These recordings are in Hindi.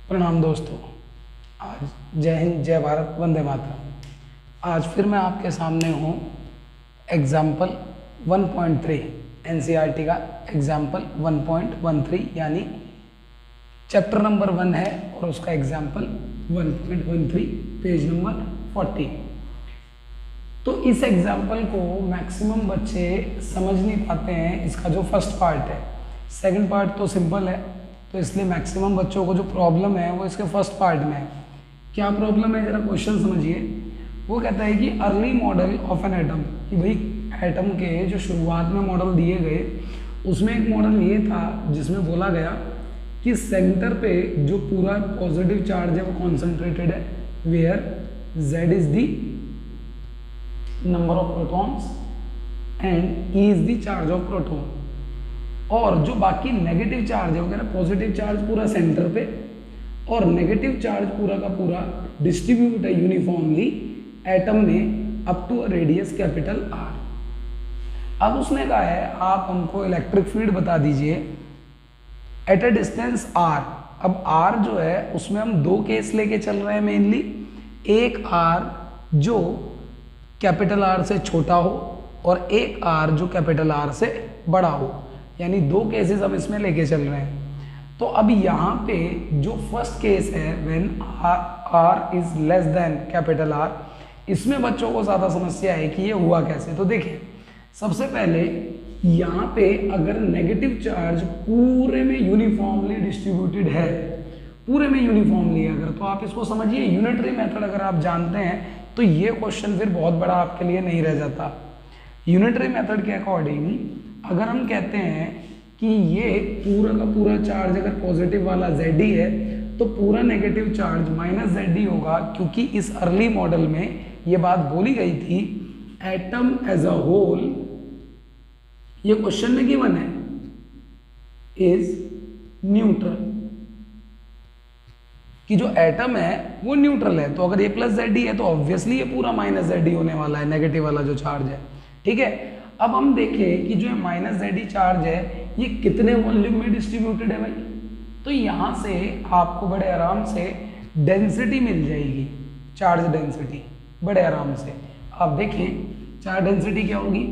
प्रणाम दोस्तों। आज जय हिंद, जय भारत, वंदे मातरम। आज फिर मैं आपके सामने हूँ एग्जाम्पल 1.3 एनसीईआरटी का एग्जाम्पल 1.13 यानी चैप्टर नंबर 1 है और उसका एग्जाम्पल 1.13 पेज नंबर 40। तो इस एग्जाम्पल को मैक्सिमम बच्चे समझ नहीं पाते हैं। इसका जो फर्स्ट पार्ट है, सेकंड पार्ट तो सिंपल है, तो इसलिए मैक्सिमम बच्चों को जो प्रॉब्लम है वो इसके फर्स्ट पार्ट में है। क्या प्रॉब्लम है, जरा क्वेश्चन समझिए। वो कहता है कि early model of an atom, कि भाई एटम के जो शुरुआत में मॉडल दिए गए उसमें एक मॉडल ये था जिसमें बोला गया कि सेंटर पे जो पूरा पॉजिटिव चार्ज है वो कॉन्सेंट्रेटेड है, where Z is the number of protons and E is the charge of proton, और जो बाकी नेगेटिव चार्ज है वगैरह, पॉजिटिव चार्ज पूरा सेंटर पे और नेगेटिव चार्ज पूरा का पूरा डिस्ट्रीब्यूट है यूनिफॉर्मली एटम में up to a radius capital R। अब उसने कहा है आप हमको इलेक्ट्रिक फील्ड बता दीजिए एट अ डिस्टेंस R। अब R जो है उसमें हम दो केस लेके चल रहे हैं मेनली। एक R जो कैपिटल R से छोटा हो और एक R जो कैपिटल R से बड़ा हो, यानी दो केसेस हम इसमें लेके चल रहे हैं। तो अब यहाँ पे जो फर्स्ट केस है when R is less than capital R, इसमें बच्चों को ज़्यादा समस्या है कि ये हुआ कैसे। तो देखिए, सबसे पहले यहाँ पे अगर नेगेटिव चार्ज पूरे में यूनिफॉर्मली डिस्ट्रीब्यूटेड है, पूरे में यूनिफॉर्मली है अगर, तो आप इसको समझिए यूनिटरी मेथड अगर आप जानते हैं तो ये क्वेश्चन फिर बहुत बड़ा आपके लिए नहीं रह जाता। यूनिटरी मेथड के अकॉर्डिंग अगर हम कहते हैं कि ये पूरा का पूरा चार्ज अगर पॉजिटिव वाला Zd है तो पूरा नेगेटिव चार्ज माइनस Zd होगा, क्योंकि इस अर्ली मॉडल में ये बात बोली गई थी एटम एज अ होल, ये क्वेश्चन में गिवन है, इज न्यूट्रल, कि जो एटम है वो न्यूट्रल है। तो अगर ये प्लस Zd है तो ऑब्वियसली ये पूरा माइनस Zd होने वाला है, नेगेटिव वाला जो चार्ज है। ठीक है, अब हम देखें कि जो माइनस Zd चार्ज है ये कितने वॉल्यूम में डिस्ट्रीब्यूटेड है भाई। तो यहाँ से आपको बड़े आराम से डेंसिटी मिल जाएगी, चार्ज डेंसिटी बड़े आराम से। आप देखें चार्ज डेंसिटी क्या होगी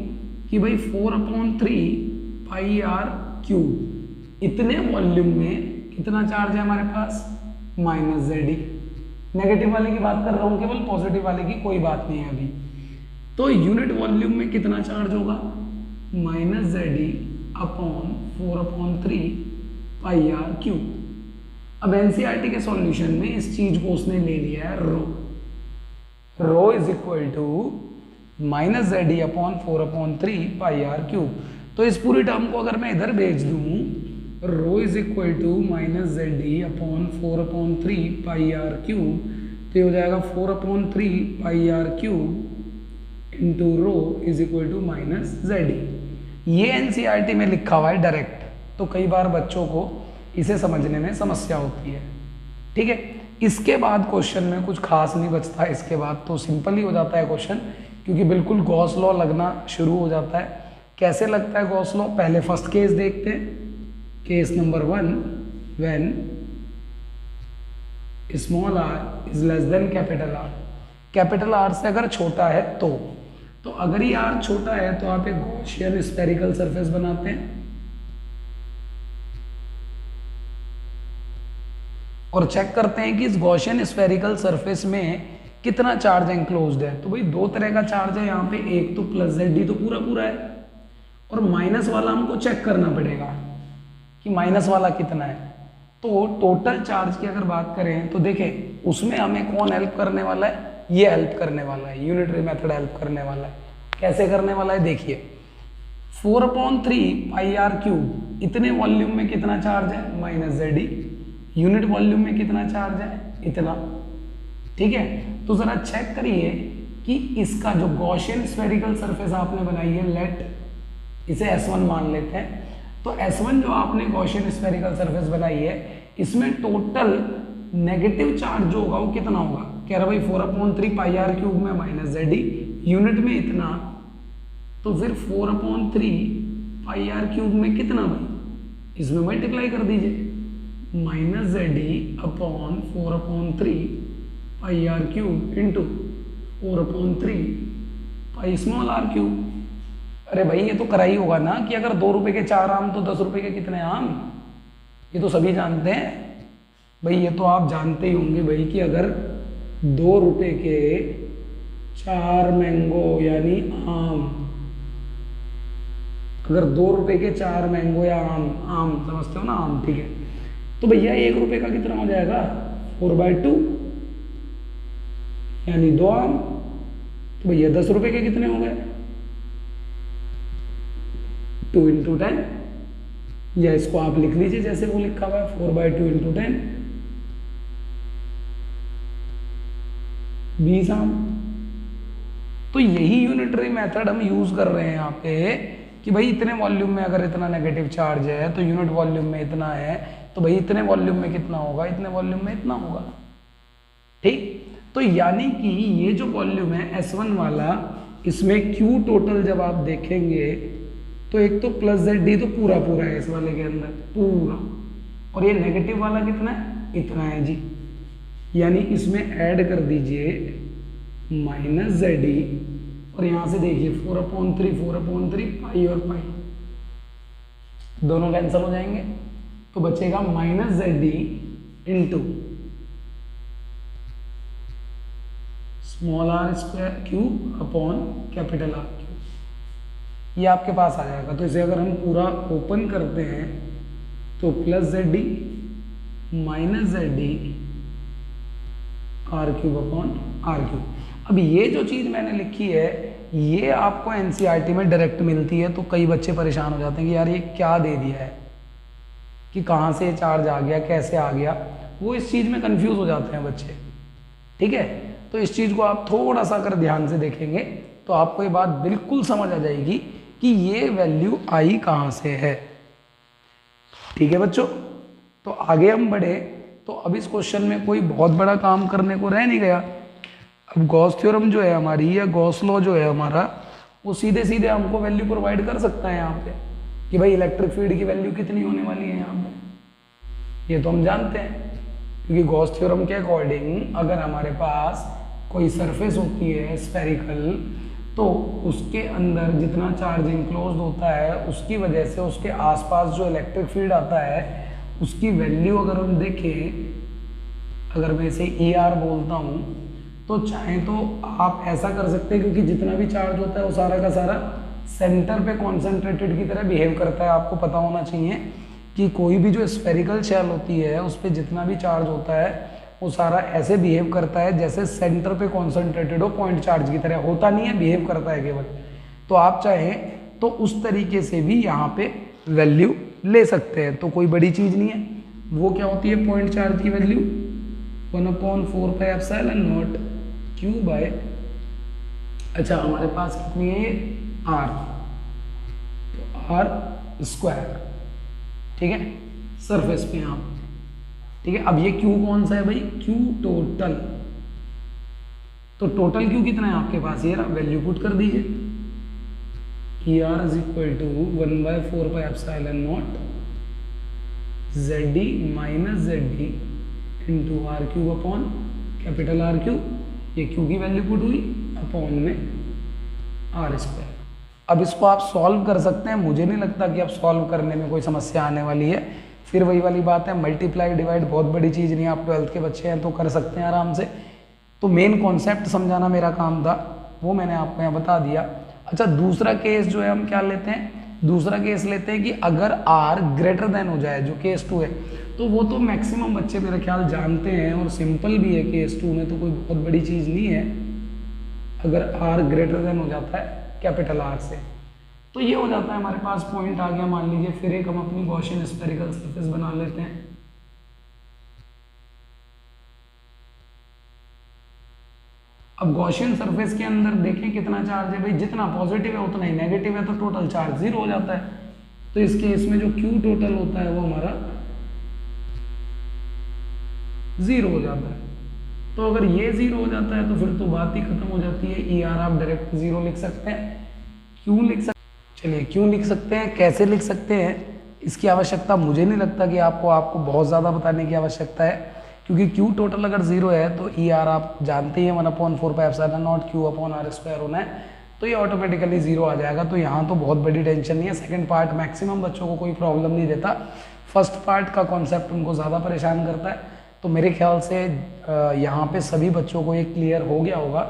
कि भाई 4/3 पाई आर क्यूब, इतने वॉल्यूम में कितना चार्ज है हमारे पास, माइनस Zd। नेगेटिव वाले की बात कर रहा हूँ केवल, पॉजिटिव वाले की कोई बात नहीं है अभी। तो यूनिट वॉल्यूम में कितना चार्ज होगा, minus Zd upon 4/3 pi r cube. अब एनसीईआरटी के सॉल्यूशन में इस चीज को उसने ले लिया है rho is equal to minus Zd upon 4/3 pi r cube. तो इस पूरी टर्म को अगर मैं इधर भेज दूं, rho is equal to minus Zd upon 4/3 pi r cube, तो ये हो जाएगा 4/3 pi r cube into rho is equal to minus Zd। ये एनसीईआरटी में लिखा हुआ है डायरेक्ट, तो कई बार बच्चों को इसे समझने में समस्या होती है। ठीक है, इसके बाद क्वेश्चन में कुछ खास नहीं बचता, इसके बाद तो सिंपल ही हो जाता है क्वेश्चन, क्योंकि बिल्कुल गॉस लॉ लगना शुरू हो जाता है। कैसे लगता है गॉस लॉ, पहले फर्स्ट केस देखते हैं, case number 1 when small r is less than capital R। Capital R से अगर छोटा है तो अगर ये R छोटा है तो आप एक गॉसियन स्फेरिकल सरफेस बनाते हैं और चेक करते हैं कि इस गॉसियन स्फेरिकल सरफेस में कितना चार्ज एंक्लोज्ड है। तो भाई दो तरह का चार्ज है यहाँ पे, एक तो प्लस Zd तो पूरा पूरा है, और माइनस वाला हमको चेक करना पड़ेगा कि माइनस वाला कितना है। तो टोटल चार्ज की अगर बात करें तो देखें उसमें हमें कौन हेल्प करने वाला है, ये हेल्प करने वाला है, यूनिटरी मेथड हेल्प करने वाला है। कैसे करने वाला है देखिए, 4/3 पाई आर क्यूब, इतने वॉल्यूम में कितना चार्ज है, माइनस Zd, यूनिट वॉल्यूम में कितना चार्ज है, इतना। ठीक है, तो जरा चेक करिए कि इसका जो गॉसियन स्फेरिकल सरफेस आपने बनाई है, लेट इसे S1 मान लेते हैं। तो S1 जो आपने गॉसियन स्फेरिकल सरफेस बनाई है, इसमें टोटल नेगेटिव चार्ज जो होगा वो कितना होगा, कह रहा भाई 4/3 पाई आर क्यूब में माइनस Zd, यूनिट में इतना, तो फिर 4/3 पाई आर क्यूब में कितना भाई, इसमें मल्टीप्लाई कर दीजिए, minus z e upon 4/3 pi r cube into 4/3 pi small r cube. अरे भाई ये तो करा ही होगा ना कि अगर 2 रुपए के 4 आम तो 10 रुपए के कितने आम, ये तो सभी जानते हैं भाई, ये तो आप जानते ही होंगे भाई कि अगर 2 रुपए के 4 मैंगो यानी आम, अगर 2 रुपए के 4 मैंगो या आम, आम समझते हो ना, आम, ठीक है, तो भैया 1 रुपए का कितना हो जाएगा 4/2 यानी 2 आम, तो भैया 10 रुपए के कितने हो गए 2 × 10, या इसको आप लिख लीजिए जैसे वो लिखा हुआ है 4/2 × 10 20 आम। तो यही यूनिटरी मेथड हम यूज कर रहे हैं यहाँ पे कि भाई इतने वॉल्यूम में अगर इतना नेगेटिव चार्ज है तो यूनिट वॉल्यूम में इतना है, तो भाई इतने वॉल्यूम में कितना होगा, इतने वॉल्यूम में इतना होगा, ठीक। तो यानी कि ये जो वॉल्यूम है S1 वाला, इसमें Q टोटल जब आप देखेंगे तो एक तो प्लस ZD तो पूरा पूरा है इस वाले के अंदर पूरा, और ये नेगेटिव वाला कितना है, इतना है जी, यानी इसमें ऐड कर दीजिए माइनस ZD, और यहां से देखिए 4/3 पाई और पाई दोनों कैंसिल हो जाएंगे, तो बचेगा minus ZD into small r square cube upon capital R cube, ये आपके पास आ जाएगा। तो इसे अगर हम पूरा ओपन करते हैं तो plus ZD minus ZD R³ upon R³। अब ये जो चीज़ मैंने लिखी है ये आपको एनसीईआरटी में डायरेक्ट मिलती है, तो कई बच्चे परेशान हो जाते हैं कि यार ये क्या दे दिया है, कि कहाँ से चार्ज आ गया, कैसे आ गया, वो इस चीज़ में कंफ्यूज हो जाते हैं बच्चे, ठीक है। तो इस चीज़ को आप थोड़ा सा अगर ध्यान से देखेंगे तो आपको ये बात बिल्कुल समझ आ जाएगी कि ये वैल्यू आई कहाँ से है, ठीक है बच्चों। तो आगे हम बढ़े तो अब इस क्वेश्चन में कोई बहुत बड़ा काम करने को रह नहीं गया। अब गॉस थ्योरम जो है हमारी, या गॉस लॉ जो है हमारा, वो सीधे सीधे हमको वैल्यू प्रोवाइड कर सकता है यहाँ पे कि भाई इलेक्ट्रिक फील्ड की वैल्यू कितनी होने वाली है यहाँ पे, ये तो हम जानते हैं, क्योंकि गॉस थ्योरम के अकॉर्डिंग अगर हमारे पास कोई सरफेस होती है स्फेरिकल, तो उसके अंदर जितना चार्ज इंक्लोज होता है उसकी वजह से उसके आसपास जो इलेक्ट्रिक फील्ड आता है उसकी वैल्यू अगर हम देखें, अगर मैं इसे ER बोलता हूँ, तो चाहे तो आप ऐसा कर सकते हैं, क्योंकि जितना भी चार्ज होता है वो सारा का सारा सेंटर पे कॉन्सेंट्रेटेड की तरह बिहेव करता है। आपको पता होना चाहिए कि कोई भी जो स्फेरिकल शेल होती है उस पर जितना भी चार्ज होता है वो सारा ऐसे बिहेव करता है जैसे सेंटर पे कॉन्सेंट्रेटेड हो, पॉइंट चार्ज की तरह होता नहीं है, बिहेव करता है केवल। तो आप चाहें तो उस तरीके से भी यहाँ पे वैल्यू ले सकते हैं, तो कोई बड़ी चीज़ नहीं है। वो क्या होती है पॉइंट चार्ज की वैल्यू 1/4πε0 Q बाय, अच्छा हमारे पास कितनी है ये R, तो R स्क्वायर, ठीक है, सरफेस पे यहाँ, ठीक है। अब ये Q कौन सा है भाई, Q टोटल, तो टोटल Q कितना है आपके पास, ये वैल्यू पुट कर दीजिए, ER is equal to 1/4πε0 ZD minus ZD into R³ upon capital R³, ये Q की वैल्यू पुट हुई अपॉन में R स्क्वायर। अब इसको आप सॉल्व कर सकते हैं, मुझे नहीं लगता कि आप सॉल्व करने में कोई समस्या आने वाली है। फिर वही वाली बात है, मल्टीप्लाई डिवाइड बहुत बड़ी चीज़ नहीं है, आप 12th के बच्चे हैं तो कर सकते हैं आराम से। तो मेन कॉन्सेप्ट समझाना मेरा काम था, वो मैंने आपको यहाँ बता दिया। अच्छा दूसरा केस जो है हम क्या लेते हैं, दूसरा केस लेते हैं कि अगर R ग्रेटर देन हो जाए, जो केस 2 है, तो वो तो मैक्सिमम बच्चे मेरा ख्याल जानते हैं और सिंपल भी है, केस 2 में तो कोई बहुत बड़ी चीज़ नहीं है। अगर R ग्रेटर देन हो जाता है कैपिटल R से, तो ये हो जाता है हमारे पास पॉइंट आ गया मान लीजिए। फिर एक हम अपनी गॉसियन स्फेरिकल सरफेस बना लेते हैं। अब गॉसियन सरफेस के अंदर देखें कितना चार्ज है भाई, जितना पॉजिटिव है उतना ही, नेगेटिव है तो टोटल चार्ज 0 हो जाता है। तो इस केस में जो Q टोटल होता है वो हमारा 0 हो जाता है। तो अगर ये 0 हो जाता है तो फिर तो बात ही खत्म हो जाती है। ER आप डायरेक्ट 0 लिख सकते हैं, क्यों लिख सकते, चलिए क्यों लिख सकते हैं, कैसे लिख सकते हैं, इसकी आवश्यकता मुझे नहीं लगता कि आपको बहुत ज़्यादा बताने की आवश्यकता है, क्योंकि क्यू टोटल अगर जीरो है तो ई आर आप जानते ही हैं 1/4 क्यू अपॉन आर स्क्वायर होना है, तो ये ऑटोमेटिकली जीरो आ जाएगा। तो यहाँ तो बहुत बड़ी टेंशन नहीं है। सेकंड पार्ट मैक्सिमम बच्चों को कोई प्रॉब्लम नहीं देता, फर्स्ट पार्ट का कॉन्सेप्ट उनको ज़्यादा परेशान करता है। तो मेरे ख्याल से यहाँ पे सभी बच्चों को ये क्लियर हो गया होगा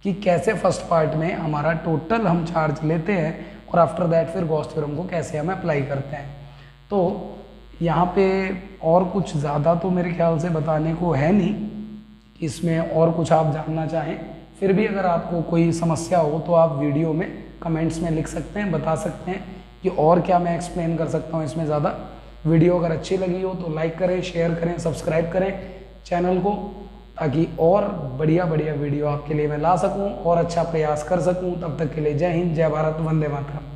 कि कैसे फर्स्ट पार्ट में हमारा टोटल हम चार्ज लेते हैं और आफ्टर दैट फिर गॉस थ्योरम को कैसे हम अप्लाई करते हैं। तो यहाँ पे और कुछ ज़्यादा तो मेरे ख्याल से बताने को है नहीं, इसमें और कुछ आप जानना चाहें फिर भी अगर आपको कोई समस्या हो तो आप वीडियो में कमेंट्स में लिख सकते हैं, बता सकते हैं कि और क्या मैं एक्सप्लेन कर सकता हूँ इसमें ज़्यादा। वीडियो अगर अच्छी लगी हो तो लाइक करें, शेयर करें, सब्सक्राइब करें चैनल को, ताकि और बढ़िया बढ़िया वीडियो आपके लिए मैं ला सकूं और अच्छा प्रयास कर सकूं। तब तक के लिए जय हिंद, जय भारत, वंदे मातरम।